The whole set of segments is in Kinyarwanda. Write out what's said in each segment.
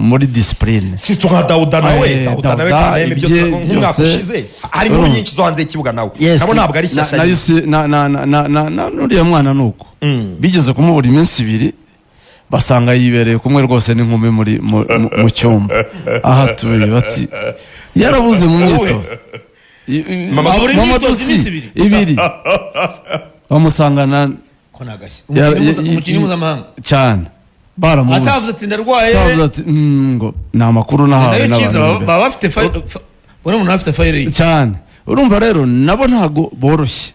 muri discipline si tunga Dauda nawe kandi ibyo nk'umwaka ushize hari mu nyinshi zo hanze y'ikibuga nawe nabo ntabwo ari shyashya na nuriya mwana nuko bigeze kumubura iminsi 2 basanga yibereye kumwe rwose n'inkumi mu cyumba aha tuye bati yarabuze mu myito mama Dusi 2 bamusangana ko nagashya umukinnyi mpuzamahanga cyane baramubuze atavuze ati ndarwaye ngo ni amakuru nahawe n'abantu baba bafite bone umuntu afite fire cyane urumva rero nabo ntago boroshye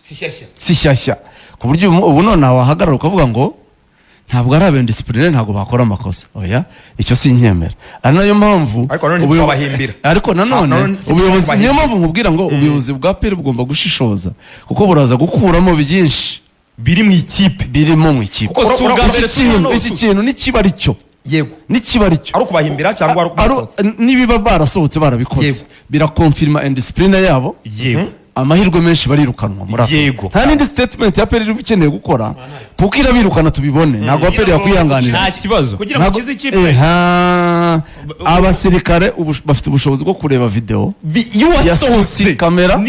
si shyashya ku buryo ubu none wahagarara ukavuga ngo ntabwo ari abe discipline ntago bakora amakosa oya icyo sinkemera ari nayo mpamvu ariko nanone ubuyobozi niyo mpamvu nkubwira ngo ubuyobozi bwa PL bugomba gushishoza kuko buraza gukuramo byinshi biri mu ikipe iki kintu nikiba ari cyo yego nikiba ari cyo ari kubahimbira cyangwa ari nibiba barasohotse barabikoze birakonfirma indiscipline yabo yego amahirwe menshi barirukanwa muri yego nta n'indi statement ya PL ikeneye gukora kuko irabirukana tubibone ntabwo PL yakwihanganira nta kibazo kugira ngo kize ikipe abasirikare bafite ubushobozi bwo kureba video yasohotse kamera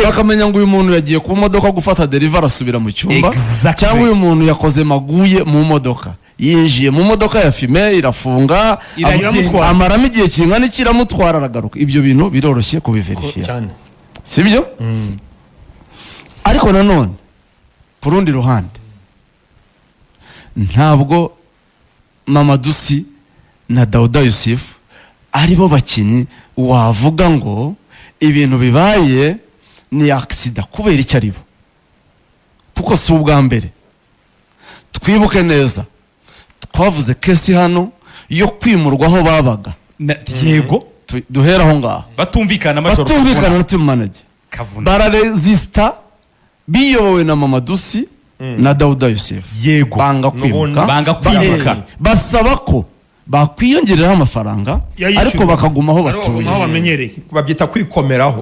bakamenya ngo uyu muntu yagiye ku modoka gufata deliver asubira mu cyumba cyangwa uyu muntu yakoze maguye mu modoka yinjiye mu modoka ya fime irafunga amaramo igihe kingana ikiramutwara aragaruka ibyo bintu biroroshye kubiverifya sibyo ariko nanone ku rundi ruhande ntabwo mama Dusi na Dauda Yusuf aribo bakinyi wavuga ngo ibintu bibaye ni accident kubera icyo aribo kuko si ubwa mbere twibuke neza twavuze kesi hano yo kwimurwaho babaga yego duhera aho ngaho batumvikana na team manager bararesista biyobowe na mama Dusi na Dauda Yusuf yego banga kwimuka basaba ko bakwiyongereraho amafaranga ariko bakagumaho batuye bamenyereye babyita kwikomeraho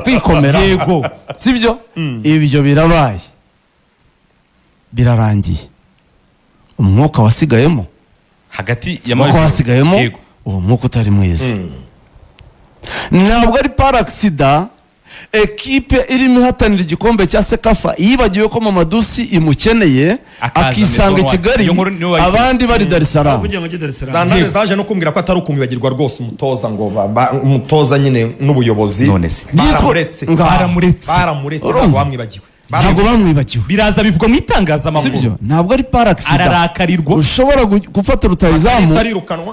kwikomera yego sibyo ibyo birabaye birarangiye umwuka wasigayemo hagati wasigayemo uwo mwuka utari mwiza ntabwo ari par accident ekipe irimo ihatanira igikombe cya Sekafa yibagiwe ko mama Dusi imukeneye akisanga i Kigali abandi bari Dar es Salaam Sandane zaje no kumbwira ko atari ukumwibagirwa rwose umutoza ngo umutoza nyine n'ubuyobozi baramuretse bamwibagiwe ntabwo bamwibagiwe biraza bivuga mu itangazamakuru sibyo ntabwo ari par accident ararakarirwa ushobora gufata rutayizamu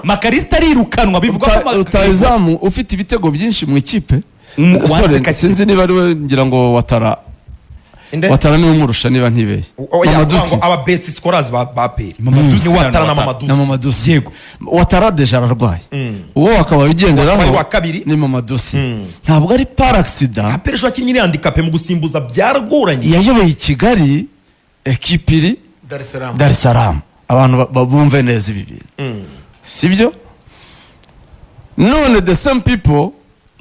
Makarista arirukanwa bivuga ko rutayizamu ufite ibitego byinshi mu ikipe sinzi niba ari we ngira ngo watara niwe umurusha niba ntibeshye mama Dusi aba bets scorers ba PL mama Dusi watara na mama Dusi yego watara deja ararwaye uwo akaba ugenderaho ni mama Dusi ntabwo ari par accident PL jo akinyiri handicap mu gusimbuza byaragoranye yayoboye i Kigali ekipe iri Dar es Salaam abantu bumve neza ibi bintu sibyo none the same people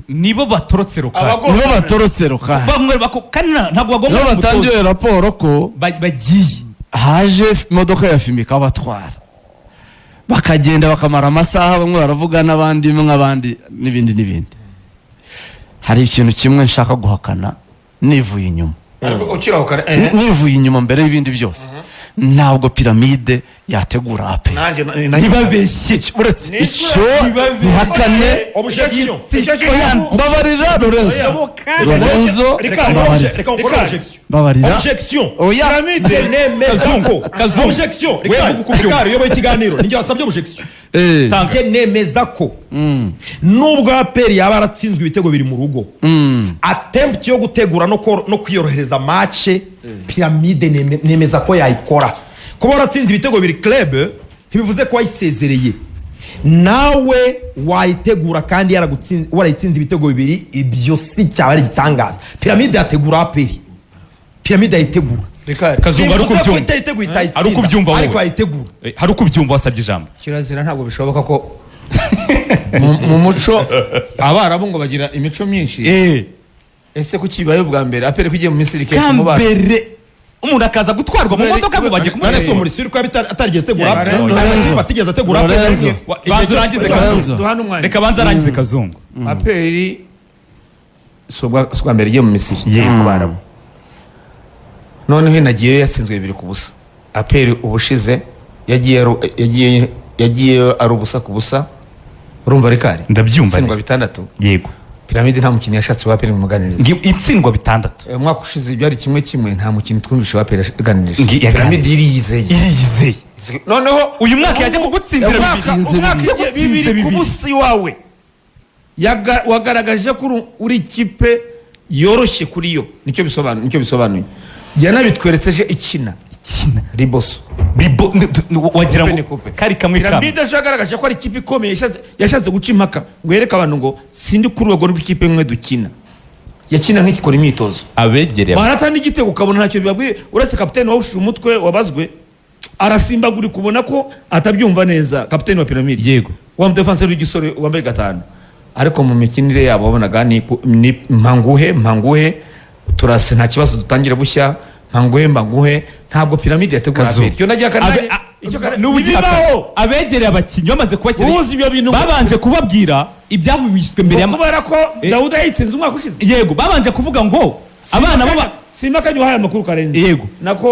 nibo batorotse rokani bamwe bakana ntabwo bagomba batangiye raporo ko bagiye haje imodoka ya Fimika abatwara bakagenda bakamara amasaha bamwe baravuga n'abandi n'ibindi hari ikintu kimwe nshaka guhakana nivuye inyuma nivuye inyuma mbere y'ibindi byose ntabwo piramide yategura APR ntibabeshye uretse icyo bihakane objection babarira Lorenzo babarira objection oya objection reka yoboye ikiganiro ninjye wasabye objection tanke nemeza ko nubwo APR yaba aratsinzwe ibitego biri mu rugo attempt yo gutegura no kwiyorohereza match piramide nemeza ko yayikora kuba waratsinze ibitego biri club ntibivuze ko wayisezereye nawe wayitegura kandi warayitsinze ibitego bibiri ibyo si cyaba ari gitangaza piramide yategura APR piramide yayitegura kazungu ari ukubyumva wowe ariko yayitegura hari ukubyumva wasabye ijambo kirazira ntabwo bishoboka ko mu muco abarabu ngo bagira imico myinshi ese ko kibaye ubwa mbere APR kwigiye mu Misiri kenshi mu bana umuntu akaza gutwarwa mu modoka ngo bajye none se muri siriko atarigeze tegura batigeze ategura banza urangize Kazungu reka banza arangize Kazungu aperi swa mbere mu Misiri ku Barabu noneho nagiye yatsinzwe 2-0 aperi ubushize yagiye ari ubusa ku busa urumva rikari ndabyumva singwa 6 yego Piramide nta mukinnyi yashatse wa aperi mu muganirizo itsindwa 6 umwaka ushize byari kimwe nta mukinnyi twumvishe wa aperi yaganirije Piramide iriyizeye noneho uyu mwaka yaje kugutsindira umwaka 2 ku busa iwawe wagaragaje ko uri ikipe yoroshye kuri yo nicyo bisobanuye yanabitweretseje ikina Riboso wagira ngo kari kamwe Piramide yagaragaje ko ari ikipe ikomeye yashatse guca impaka ngo yereke abantu ngo sindi kuri urwego rw'ikipe imwe dukina yakina nk'ikikora imyitozo abegereye baratana igitego ukabona ntacyo bibabwiye uretse kapiteni wawushije umutwe wabazwe arasimbagura kubona ko atabyumva neza kapiteni wa Piramide yego wa defenseur w'igisore wambaye 5 ariko mu mikinire yabo wabonaga ni mpanguhe turase nta kibazo dutangira bushya mpanguhe ntabwo Piramide yategura aperi cyo nagiye kanaje abegereye abakinnyi bamaze kubashyira babanje kubabwira ibyabubishwe mbere kubera ko Dawuda yitsinze umwaka ushize yego babanje kuvuga ngo abana baba Simaka nyuhaye amakuru Karenzi yego nako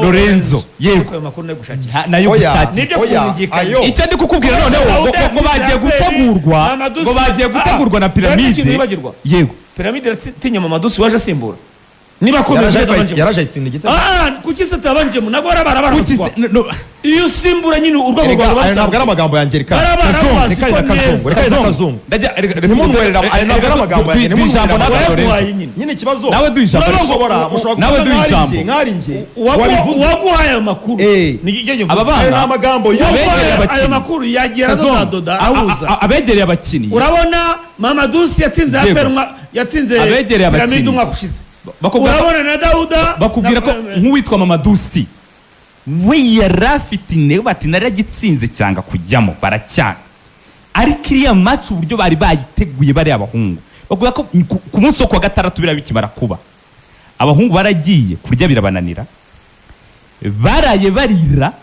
Lorenzo yego ayo makuru nagushakisha nayo gushakisha icyo ndi kukubwira noneho ngo bagiye gutegurwa na Piramide yego Piramide tinya Mamadusi waje asimbura niba komeje yaraje itsinda igitego kuki se tabanje mu nagora barabaruswa iyo usimbura nyine urwego rwawe ntabwo ari amagambo ya Angelica Kazungu nimumwerera ntabwo ari amagambo ya ijambo nyine ikibazo nawe duhijambo mushobora nkari nge waguhaye amakuru aba bana amagambo ayo makuru yagira doda ahuza abegereye abakinnyi urabona Mamadusi yatsinze Piramide umwaka ushize urabona na Dawuda bakubwira ko nk'uwitwa Mamadusi we yarafite intego bati naragitsinze cyanga kujyamo baracyanga ariko iriya match uburyo bari bayiteguye bari abahungu bakubwira ko ku munsi wo kwa gatandatu birabikimara kuba abahungu baragiye kurya birabananira baraye barira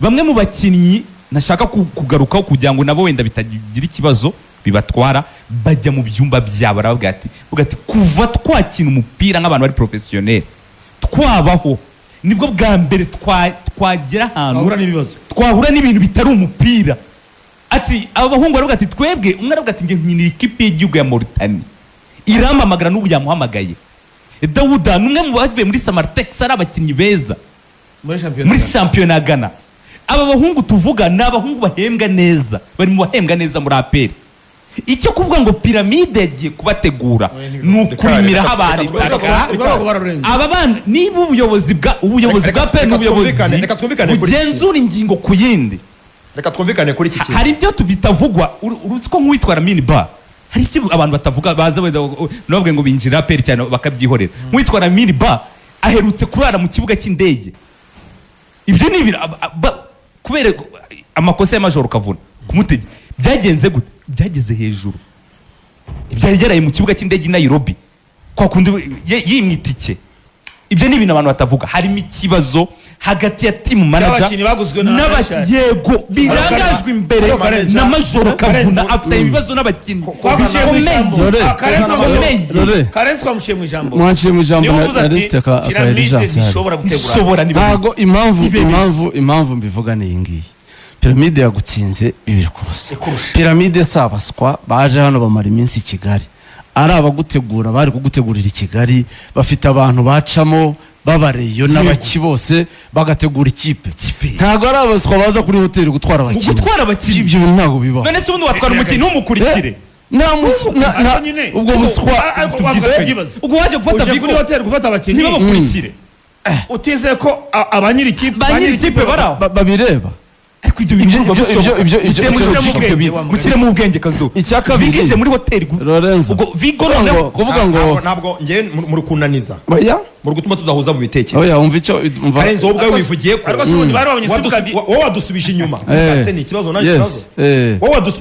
bamwe mu bakinnyi nashaka kugarukaho kugira ngo nabo wenda bitagira ikibazo bibatwara bajya mu byumba byabo baravuga ati kuva twakina umupira nk'abantu bari professionnel twabaho nibwo bwa mbere twagera ahantu twahura n'ibintu bitari umupira ati aba bahungu baravuga ati twebwe umwe aravuga ati nge nkinira ikipe y'igihugu ya Mauritania irampamagara n'ubu yamuhamagaye Dawuda n'umwe mu bavuye muri Samartex ari abakinnyi beza muri shampiyona Ghana aba bahungu tuvuga ni abahungu bahembwa neza bari mu bahembwa neza muri APR icyo kuvuga ngo Piramide yagiye kubategura ni ukurimiraho abari aba bana niba ubuyobozi bwa APR n'ubuyobozi bugenzura ingingo ku yindi reka twumvikane kuri iki kintu hari ibyo tubitavugwa uruzi ko nk'uwitwara Minibar hari ibyo abantu batavuga baza nababwe ngo binjira APR cyane bakabyihorera nk'uwitwara Minibar aherutse kurara mu kibuga cy'indege ibyo ni kubera amakosa y'amajoro kavuna kumutege byagenze gute byageze hejuru ibyari byaraye mu kibuga cy'indege i Nairobi kwa kundi yimwitike ibyo ni ibintu abantu batavuga harimo ikibazo hagati ya team manager yego birangajwe imbere na majoro kavuna afite ibibazo n'abakinnyi Karenzi twamuciye mu ijambo na liste ka Eligence ishobora ntago impamvu mbivuga ni iyi ngiyi Piramide yagutsinze 2-0 Piramide sabaswa baje hano bamara iminsi i Kigali ari abagutegura bari kugutegurira i Kigali bafite abantu bacamo babareyo n'abaki bose bagategura ikipe ntago ari abaswa baza kuri hoteli gutwara abakinnyi ibyo ntago bibaho none se ubundi watwara umukinnyi w'umukurikire ubwo buswa ubwo waje gufata kuri hoteli gufata abakinnyi bakurikire utizeye ko abanyiri ikipe babireba ariko ibyo mushyire mu bwenge Kazu icyakabiri muri hoteli Lorenzo ubwo Vigo kuvuga ngo ntabwo ngiye muri kunaniza muri gutuma tudahuza mu bitekerezo oya umva icyo Karenzi wowe ubwawe wivugiye ko wowe wadusubije inyuma ni ikibazo nta kibazo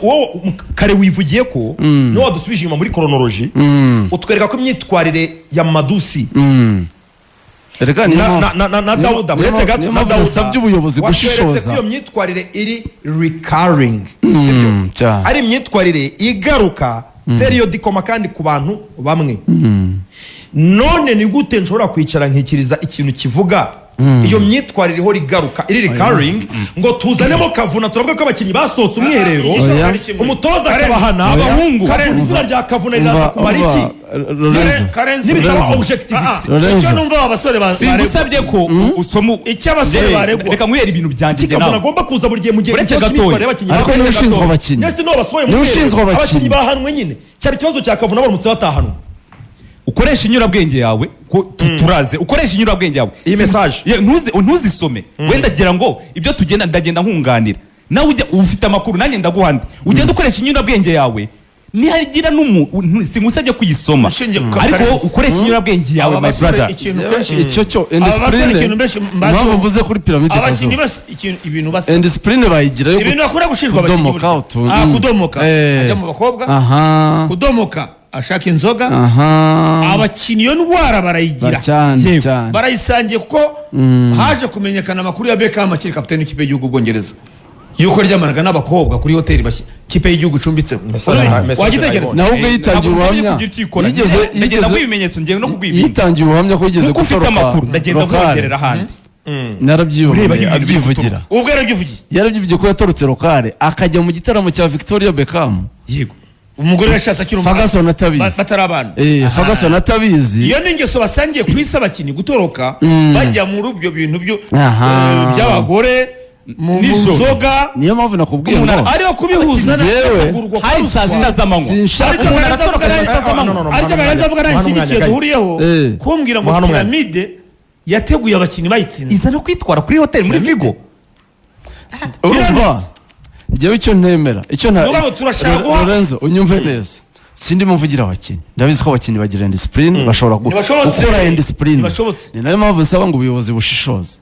wowe kare wivugiye ko no wadusubije inyuma muri chronology utwereka ko imyitwarire ya Mamadusi Erega niyo mpamvu- na Dawuda niyo uretse gato niyo na mpamvu Dawuda nasabye ubuyobozi watweretse gushishoza. ko iyo myitwarire iri recurring sibyo cyane. ari imyitwarire igaruka periodicoma kandi ku bantu bamwe none ni gute nshobora kwicara nkikiriza ikintu kivuga iyo myitwarire ihora igaruka iri recurring ngo tuzanemo Kavuna turavuga ko abakinnyi basohotse umwiherero Oya. umutoza akabahana abahungu izina rya Kavuna riraza kumara iki Lorenzo n'ibitaba Lorenzo. objectivity Lorenzo. icyo numva abasore singusabye ko usoma icyo abasore baregwa reka nkwihera ibintu byanjye Kavuna nawe agomba kuza buri gihe mu gihe Uretse ikibazo gatoya. cy'imyitwarire y'abakinnyi ariko niwe ushinzwe abakinnyi Nese no basohoye Niwe ushinzwe abakinnyi. abakinnyi bahanwe nyine cyari ikibazo cya Kavuna baramutse batahanwe ukoresha inyurabwenge yawe turaze ukoresha inyurabwenge yawe Iyi message. ntuzisome wenda gira ngo ibyo ndagenda nkunganira nawe ujya ufite amakuru nanjye ndaguhanda ugenda ukoresha inyurabwenge yawe nihagira singusabye kuyisoma ariko wowe ukoresha inyurabwenge yawe my brother ikintu kenshi icyo cyo abasore ikintu indisipurine benshi impamvu mvuze kuri piramide abakinnyi kazuba ibintu basa indisipurine bayigira yo ibintu bakunda gushinjwa abakinnyi kudomoka burya. utuntu Kudomoka ajya mu bakobwa aha kudomoka ashaka inzoga aha abakinnyi iyo ndwara barayigira cyane Yego. cyane barayisangiye kuko haje kumenyekana amakuru ya Beckham akiri kapiteni w'ikipe y'igihugu Bwongereza yuko ryamanaga n'abakobwa kuri hoteli kipe y'igihugu icumbitseho wagitekereza nawe ubwo yitangiye ubuhamya ndagenda nk'ibimenyetso ngiye no kugwibinga yitangiye ubuhamya ko yigeze kuko ufite gutoroka amakuru ndagenda lokale. nkongerera ahandi Narabyibonye Ureba ibintu abyivugira ubwo yarabyivugiye yarabyivugiye ko yatorotse lokale akajya mu gitaramo cya Victoria Beckham yego umugore yashatse akiri Ferguson atabizi. batari abana Ferguson atabizi iyo ni ingeso basangiye ku isi abakinnyi gutoroka bajya muri ibyo bintu Aha. by'abagore mu Nijoro. nzoga niyo mpamvu nakubwiye ngo ariyo kubihuza Njyewe, hari saa zina z'amanywa sinshaka ariko umuntu barazavuga ariko barazavuga nta kindi kintu duhuriyeho Eh. kumbwira ngo Muhana umwanya. piramide yateguye abakinnyi bayitsinze iza no kwitwara kuri hoteli muri Vigo urumva njyewe icyo ntemera icyo nta Nuvuga ngo turashaka guha- Lorenzo unyumve neza sindimo mvugira abakinnyi ndabizi ko abakinnyi bagira indisipurine bashobora Ntibashobotse. gukora indisipurine Ntibashobotse. ni nayo mpamvu nsaba ngo ubuyobozi bushishoze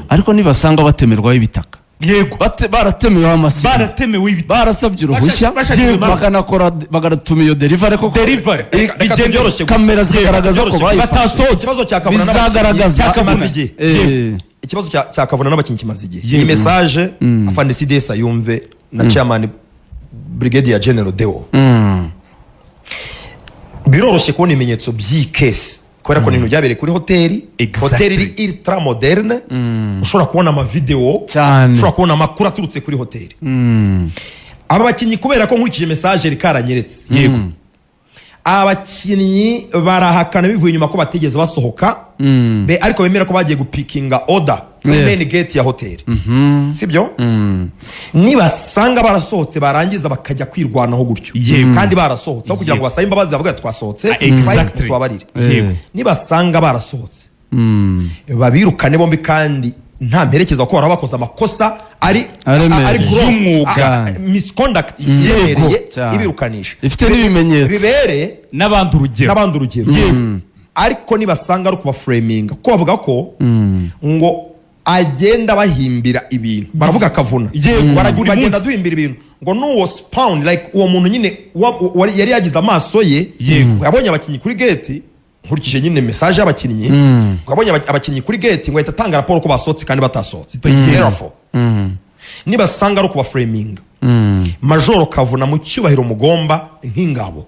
ariko nibasanga batemerwaho ibitaka yego baratemeweho amasiri baratemewe ibiti barasabye uruhushya Bashakira impamvu. bakanakora bagatuma iyo delivery koko Delivery. Reka tubyoroshye gusa. kamera zigaragaza ko bayifashe batasohotse ikibazo cya Kavuna n'abakinnyi bizagaragaza kimaze igihe ikibazo cya Kavuna n'abakinnyi kimaze igihe iyi message afande Sidesa yumve na chairman Brigadier General Deo biroroshye kubona ibimenyetso by'iyi case kubera ko ni ibintu byabereye kuri hoteli Exactly. hoteli iri ultra moderne ushobora kubona amavideo Cyane. ushobora kubona amakuru aturutse kuri hoteli aba bakinnyi kubera ko nkurikije message rikaranyeretse yego abakinnyi barahakana bivuye inyuma ko batigeze basohoka ariko bemera ko bagiye gupikinga order kuri Yes. main gate ya hoteli sibyo nibasanga barasohotse barangiza bakajya kwirwanaho gutyo Yego. kandi barasohotse aho kugira ngo basabe imbabazi bavuga twasohotse Exactly. fine, tubabarire Yego. nibasanga barasohotse babirukane bombi kandi nta mperekeza ko baraba bakoze amakosa ari Aremereye. gross, Y'umwuga. misconduct Yego. yemereye Cyane. ibirukanisha ifite n'ibimenyetso bibereye n'abandi urugero n'abandi urugero ariko nibasanga ari ukubafuraminga kuko bavuga ko ngo agenda bahimbira ibintu baravuga Kavuna Buri bagenda munsi. duhimbira ibintu ngo n'uwo spawn like uwo muntu nyine yari yagize amaso ye Yego. yabonye abakinnyi kuri gate nkurikije nyine message y'abakinnyi ngo yabonye abakinnyi kuri gate ngo ahita atanga raporo ko basohotse kandi batasohotse therefore nibasanga ari ukubafuraminga Majoro Kavuna mu cyubahiro mugomba nk'ingabo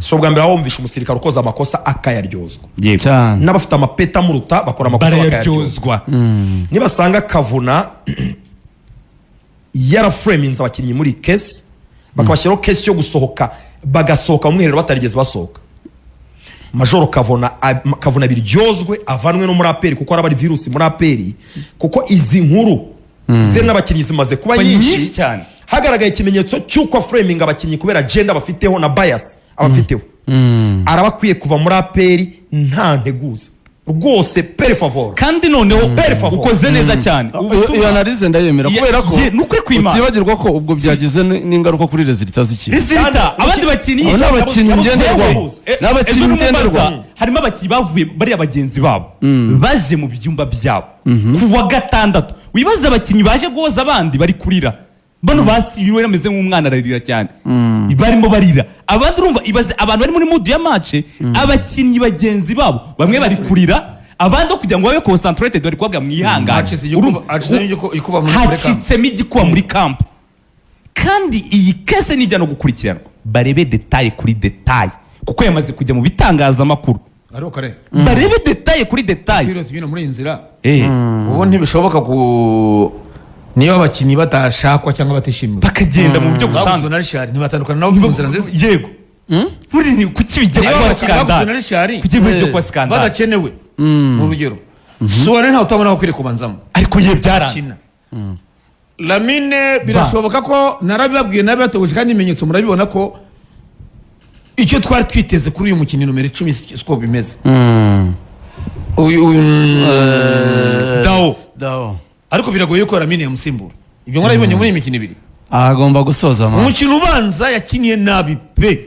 so bwa mbere wumvisha umusirikare ukoze amakosa akayaryozwa yego cyane n'abafite amapeta amuruta bakora amakosa bakayaryozwa barayaryozwa nibasanga Kavuna yarafuraminze abakinnyi muri kesi bakabashyiraho kesi yo gusohoka bagasohoka mu mwiherero batarigeze basohoka Majoro Kavuna biryozwe avanwe no muri aperi kuko araba ari virusi muri aperi kuko izi nkuru ze n'abakinnyi zimaze kuba nyinshi nyinshi cyane hagaragaye ikimenyetso cy'uko framing abakinnyi kubera agenda bafiteho na bias abafiteho arabakwiye kuva muri aperi nta nteguza rwose pere favor kandi noneho Pere favor. ukoze neza cyane iyo analize ndayemera kubera ko nukwe kwima utibagirwa ko ubwo byagize n'ingaruka kuri resulta z'ikipe Resulta, abandi bakinnyi abo ni abakinnyi ngenderwaho ni abakinnyi ngenderwaho harimo abakinnyi bavuye bariya bagenzi babo baje mu byumba byabo ku wa gatandatu wibaza abakinnyi baje guhoza abandi bari kurira bano basibiwe bameze nk'umwana ararira cyane barimo barira abandi urumva ibaze abantu bari muri mudu ya match abakinnyi bagenzi babo bamwe bari kurira abandi kugira ngo babe concentrated bari kubabwira mwihangane hacitsemo igikuba muri kampu kandi iyi kese nijya no gukurikiranwa barebe detaye kuri detaye kuko yamaze kujya mu bitangazamakuru barebe detaye kuri detaye muri inzira ubu ntibishoboka niba abakinnyi batashakwa cyangwa batishimiwe bakagenda mu buryo busanzwe na Richard ntibatandukana nabo mu nzira nziza yego muri ni kuki bijya kwa skandal kuki bijya kwa skandal badakenewe mu rugero Suwane nta utabona ko kwire kubanzamo ariko ye byaranze Lamine birashoboka ko narabibabwiye nabatoguje kandi imenyetso murabibona ko icyo twari twiteze kuri uyu mukino numero 10 siko bimeze Dao ariko biragoye ko Lamine yamusimbura ibyo mwarabibonye muri imikino ibiri agomba gusoza umukino ubanza yakiniye nabi pe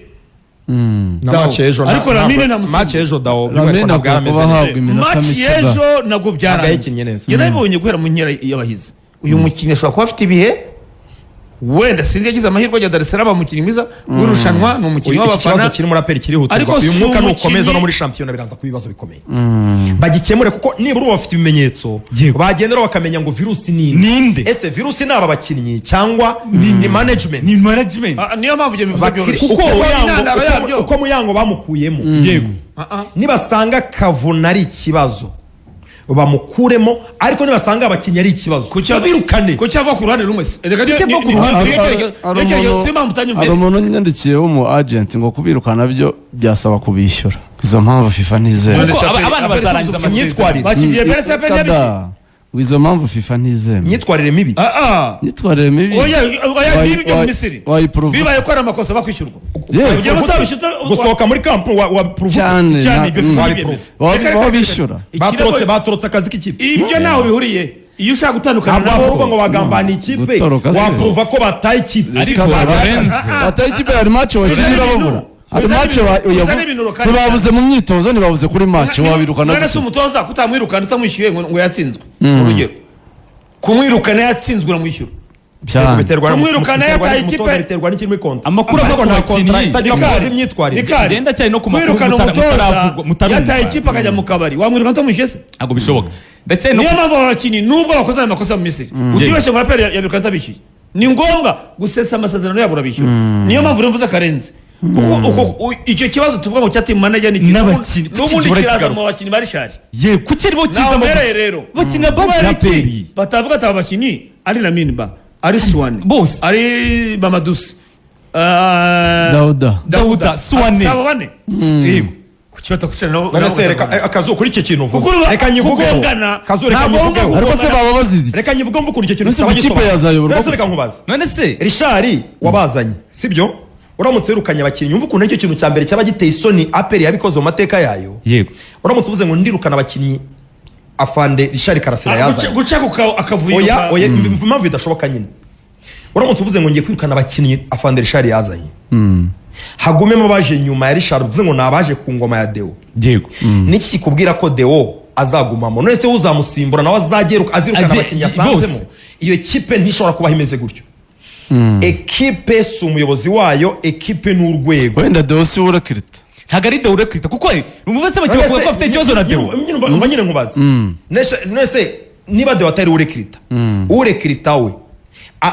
ariko Lamine match ejo Dao Lamine kubahabwa iminota match ejo nabwo byaranze yarabonye guhera mu nkera y'abahizi uyu mukinnyi ashobora kuba afite ibihe wenda sinzi yagize amahirwe ajya Dar es Salaam mukinnyi mwiza w'irushanwa ni umukinnyi w'abafana ikibazo kiri muri aperi kirihutirwa uyu mwuka nukomeza no muri shampiyona biraza ku bibazo bikomeye bagikemure kuko nibura bafite ibimenyetso bagendera bakamenya ngo virusi ninde ese virusi ni aba bakinnyi cyangwa ni management niyo mpamvu ibyo bivuze byoroshye uko Muyango bamukuyemo yego nibasanga Kavuna ari ikibazo bamukuremo ariko nibasanga abakinnyi ari ikibazo birukane ko cyava ku ruhande rumwe hari umuntu nyandikiye w'umu agent ngo kubirukana byo byasaba kubishyura izo mpamvu FIFA ntizemera abana bazarangiza imyitwarire izo mpamvu FIFA ntizemera imyitwarire mibi imyitwarire mibi wayipuruva bibaye ko ari amakosa bakwishyurwa gusohoka muri kampu wapuruva cyane wabishyura batorotse akazi k'ikipe ibyo naho bihuriye iyo ushaka gutandukana nabo ngo bagambana ikipe wapuruva ko bataye ikipe bataye ikipe hari match wakinira babura hari match ntibabuze mu myitozo ntibabuze kuri match wabirukana none se umutoza kutamwirukana utamwishyuye ngo yatsinzwe urugero kumwirukana yatsinzwe uramwishyura kumwirukana yataye ikipe biterwa n'ikiri muri konti amakuru avuga nta kontra itagira kubaza imyitwarire genda cyane no ku makuru kwirukana umutoza yataye ikipe akajya mu kabari wamwirukana utamwishyuye se ntabwo bishoboka niyo mpamvu abakinnyi nubwo bakoze ayo makosa mu Misiri utibeshye ngo raperi yabirukana atabishyuye ni ngombwa gusesa amasezerano yabo urabishyura niyo mpamvu rero mvuze akarenze kuko icyo kibazo tuvuga ngo cyateye manager ni n'abakinnyi n'ubundi kiraza mu bakinnyi bari shari ye kuki aribo kiza mu rero bakina raperi batavuga ati abakinnyi ari Lamine Ba ari Suwane bose ari Mamadusi Dauda Suwane sabo bane yego kucyota kucana none se reka akazo kuri icyo kintu uvuga reka nyivuge kazo reka nyivuge ariko se baba bazizi reka nyivuge mvuga kuri icyo kintu cyaba gisobanura yazayobora reka nkubaza none se Richard wabazanye sibyo uramutse wirukanye abakinnyi umva ukuntu icyo kintu cya mbere cyaba giteye isoni aperi yabikoze mu mateka yayo yego uramutse uvuze ngo ndirukana abakinnyi afande Richard Karasira yazanye guca akavuyo oya impamvu bidashoboka nyine uramutse uvuze ngo ngiye kwirukana abakinnyi afande Richard yazanye hagumemo baje nyuma ya Richard uvuze ngo nabaje ku ngoma ya Deo yego niki kikubwira ko Deo azagumamo none se uzamusimbura nawe azageruka azirukana abakinnyi yasanzemo iyo kipe ntishobora kuba imeze gutyo ekipe si umuyobozi wayo ekipe ni urwego wenda Deo si urakirita ntabwo ari Deo urakirita kuko umuvuze bakivuga ko afite ikibazo na Deo umva nyine nkubaza nese niba Deo atari urekirita urekirita we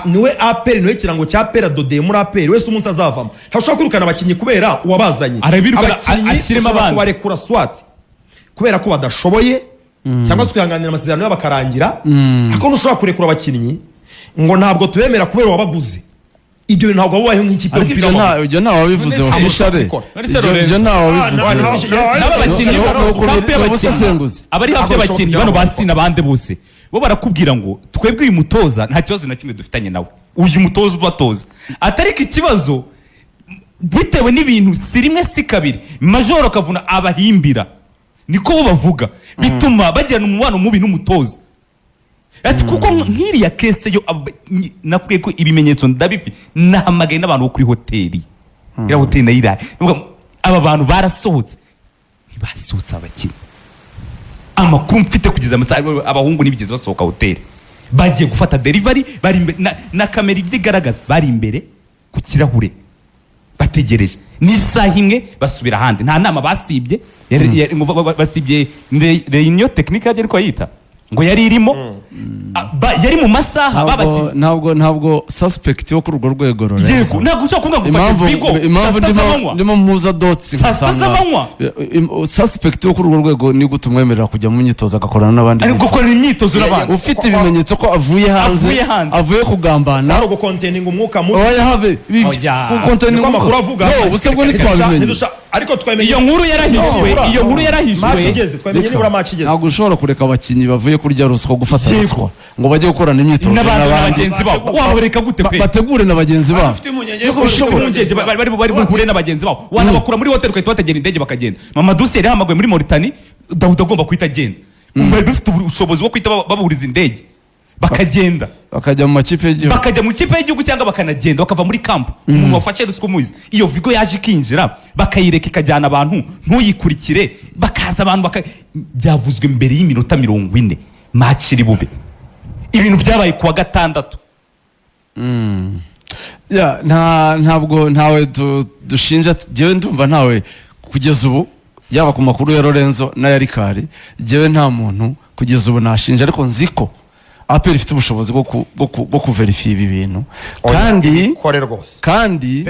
niwe aperi niwe kirango cya pera dodeye muri aperi wese umunsi azavamo ntashobora kwirukana abakinnyi kubera uwabazanye abakinnyi ushobora kubarekura swati kubera ko badashoboye cyangwa se kwihanganira amasezerano yabo akarangira ariko ntushobora kurekura abakinnyi ngo ntabwo tubemera kubera wabaguze ibyo bintu ntabwo bubayeho nk'ikipe y'umupira w'amaguru ibyo ntawe wabivuze officially ibyo ntawe wabivuze n'abakinnyi abari hafi y'abakinnyi bano basina bande bose bo barakubwira ngo twebwe uyu mutoza nta kibazo na kimwe dufitanye nawe uyu mutoza ubatoza atariko ikibazo bitewe n'ibintu si rimwe si kabiri Majoro Kavuna abahimbira niko bo bavuga bituma bagirana umubano mubi n'umutoza ati kuko nk'iriya kese yo nakwiye ko ibimenyetso ndabifite nahamagaye n'abantu bo kuri hoteli iriya hoteli nayiraye aba bantu barasohotse ntibasohotse abakinnyi amakuru mfite kugeza amasaha abahungu ntibigeze basohoka hoteli bagiye gufata delivery bari na kamera ibyo igaragaza bari imbere ku kirahure barategereje n'isaha imwe basubira ahandi nta nama basibye basibye reunion technique yari ko yita ngo yari irimo yari mu masaha babaki ntabwo suspect yo kuri urwo rwego yego ntabwo ushaka kuvuga ngo impamvu ndimo muza dotsi suspect yo kuri urwo rwego ni gutumwemerera kujya mu myitozo agakorana n'abandi ariko gukora imyitozo n'abandi ufite ibimenyetso ko avuye hanze avuye kugambana ari ugucontaining umwuka mubi oya have containing amakuru avuga ubusebwe ntitwabimenye ariko twamenye iyo nkuru yarahishwe twamenye nibura match igeze ntabwo ushobora kureka abakinnyi bavuye kurya ruswa gufata ruswa ngo bajye gukorana imyitozo n'abagenzi babo wabareka gute pe bategure na bagenzi babo bari buhure na bagenzi babo wanabakura muri hotel ukahita bategera indege bakagenda mama Dusi yari hamagaye muri Mauritania Dawuda agomba kuhita agenda bari bafite ubushobozi bwo kwita baburiza indege bakagenda bakajya mu makipe y'igihugu bakajya mu kipe y'igihugu cyangwa bakanagenda bakava muri camp umuntu wafashe ruswa umuzi iyo vigo yaje ikinjira bakayireka ikajyana abantu ntuyikurikire bakaza abantu byavuzwe mbere y'iminota 40 match iri bube ibintu byabaye kuwa gatandatu ntabwo ntawe dushinja jewe ndumva ntawe kugeza ubu yaba ku makuru ya Lorenzo na ya Rikari jewe nta muntu kugeza ubu nashinja ariko nziko APR ifite ubushobozi bwo kuverifya ibi bintu kandi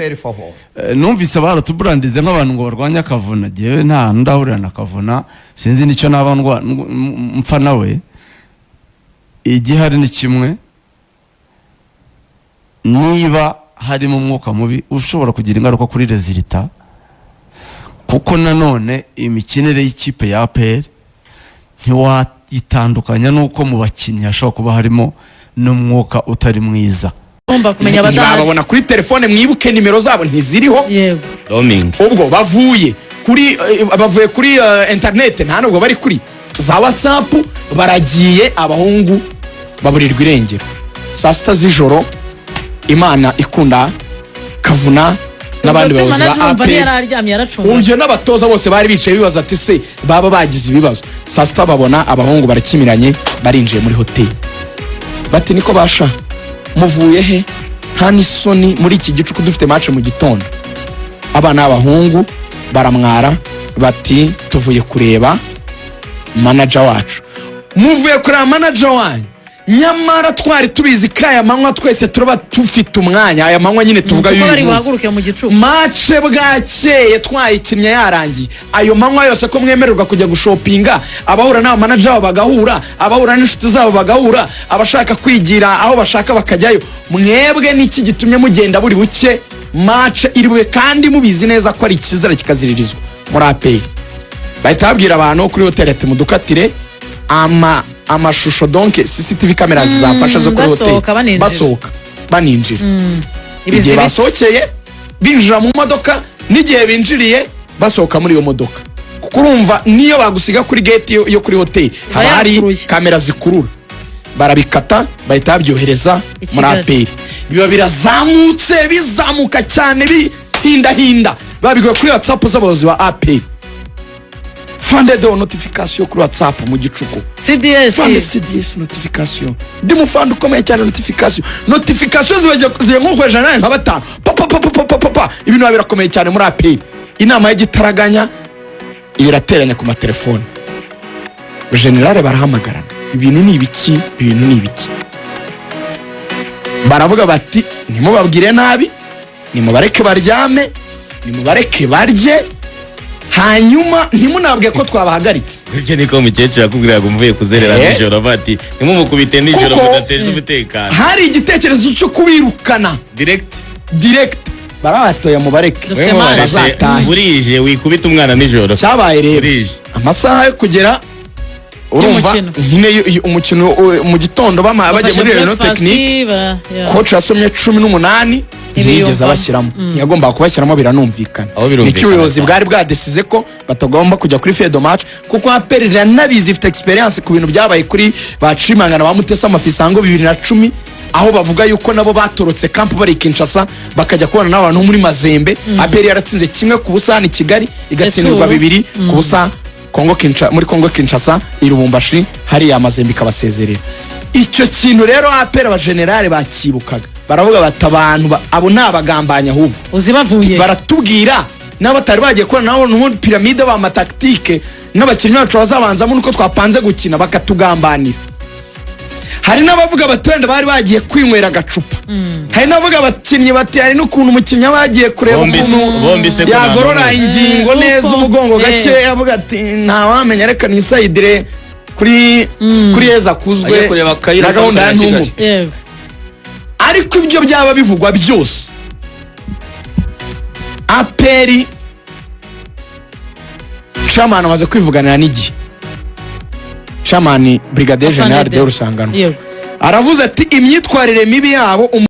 numvise baratuburandize nk'abantu ngo barwanya Kavuna jewe nta ndahurira na Kavuna sinzi nicyo nabandwa mpfa nawe igihari ni kimwe niba harimo umwuka mubi ushobora kugira ingaruka kuri resulta kuko nanone imikinire y'ikipe ya APR ntiwayitandukanya nuko mu bakinnyi hashobora kuba harimo n'umwuka utari mwiza babona kuri telefone mwibuke nimero zabo ntiziriho roaming ubwo bavuye kuri internet nta nubwo bari kuri za WhatsApp baragiye abahungu baburirwa irengero saa sita z'ijoro Imana ikunda Kavuna n'abandi bayobozi ba APR uryo n'abatoza bose bari bicaye bibaza ati se baba bagize ibibazo saa sita babona abahungu barakimiranye barinjiye muri hotel bati niko basha muvuye he nta n'isoni muri iki gicuku dufite match mu gitondo abana b'abahungu baramwara bati tuvuye kureba manager wacu muvuye kureba manager wanyu nyamara twari tubizi kaya manywa twese turaba tufite umwanya aya manywa nyine tuvuga match bwakeye twayikinnye yarangiye ayo manywa yose ko mwemererwa kujya gushopinga abahura n'aba manager babo bagahura abahura n'inshuti zabo bagahura abashaka kwigira aho bashaka bakajyayo mwebwe n'iki gitumye mugenda buri buke match iriwe kandi mubizi neza ko ari ikizira kikaziririzwa muri APR bahita babwira abantu kuri hotel ati mudukatire amashusho donc CCTV cameras zafasha zo kuri hotel basohoka baninjira igihe basohokeye binjira mu modoka n'igihe binjiriye basohoka muri iyo modoka kuko urumva niyo bagusiga kuri gate yo kuri hotel haba hari kamera zikurura barabikata bahita babyohereza muri APR biba birazamutse bizamuka cyane bihinda babigwa kuri WhatsApp z'abayobozi ba APR Funded notification kuri WhatsApp mu gicuku CDS notification ndi mufanda ukomeye cyane notification zibagiye nk'uko jana nka batanu papa ibintu birakomeye cyane muri APR inama y'igitaraganya ibirateranya ku matelefone generale barahamagarana ibintu ni ibiki baravuga bati nimubabwire nabi nimubareke baryame nimubareke barye hanyuma ntimunabwe ko twabahagaritse urye niko mukecuru akubwira ngo mvuye kuzerera nijoro bati nimumukubite nijoro mudateza umutekano hari igitekerezo cyo kubirukana direct barabatoya mubareke burije wikubita umwana nijoro cyabaye rero amasaha yo kugera urumva nyine umukino mu gitondo bajya muri reno technique coach yasomye 18 ntiyigeze abashyiramo yagomba kubashyiramo biranumvikana nicyo ubuyobozi bwari bwadesize ko batagomba kujya kuri field match kuko APR iranabizi ifite experience ku bintu byabaye kuri bacimangana ba Mutesa Mafisango 2010 aho bavuga yuko nabo batorotse camp bari Kinshasa bakajya kubona n'abantu muri Mazembe APR yaratsinze kimwe ku busa ni Kigali igatsindirwa 2 ku busa muri Congo Kinshasa irubumbashi hari ya Mazembe kabasezerera icyo kintu rero APR aba generale bakibukaga baravuga bati abantu abo ni abagambanyi ahubwo uzi bavuye baratubwira n'abatari bagiye kubona nabo n'ubundi piramide b'amataktike n'abakinnyi bacu bazabanzamo nuko twapanze gukina bakatugambanira. Hari n'abavuga bati wenda bari bagiye kwinywera agacupa, hari n'abavuga abakinnyi bati hari n'ukuntu umukinnyi aba yagiye kureba ukuntu yagorora ingingo neza umugongo gake, avuga ati ntawamenya reka nisayidire kuri heza kuzwe na gahunda ya ntumu. Ariko ibyo byaba bivugwa byose, APR Chairman amaze kwivuganira n'igihe, Chairman Brigadier General de Rusangano aravuze ati imyitwarire mibi yabo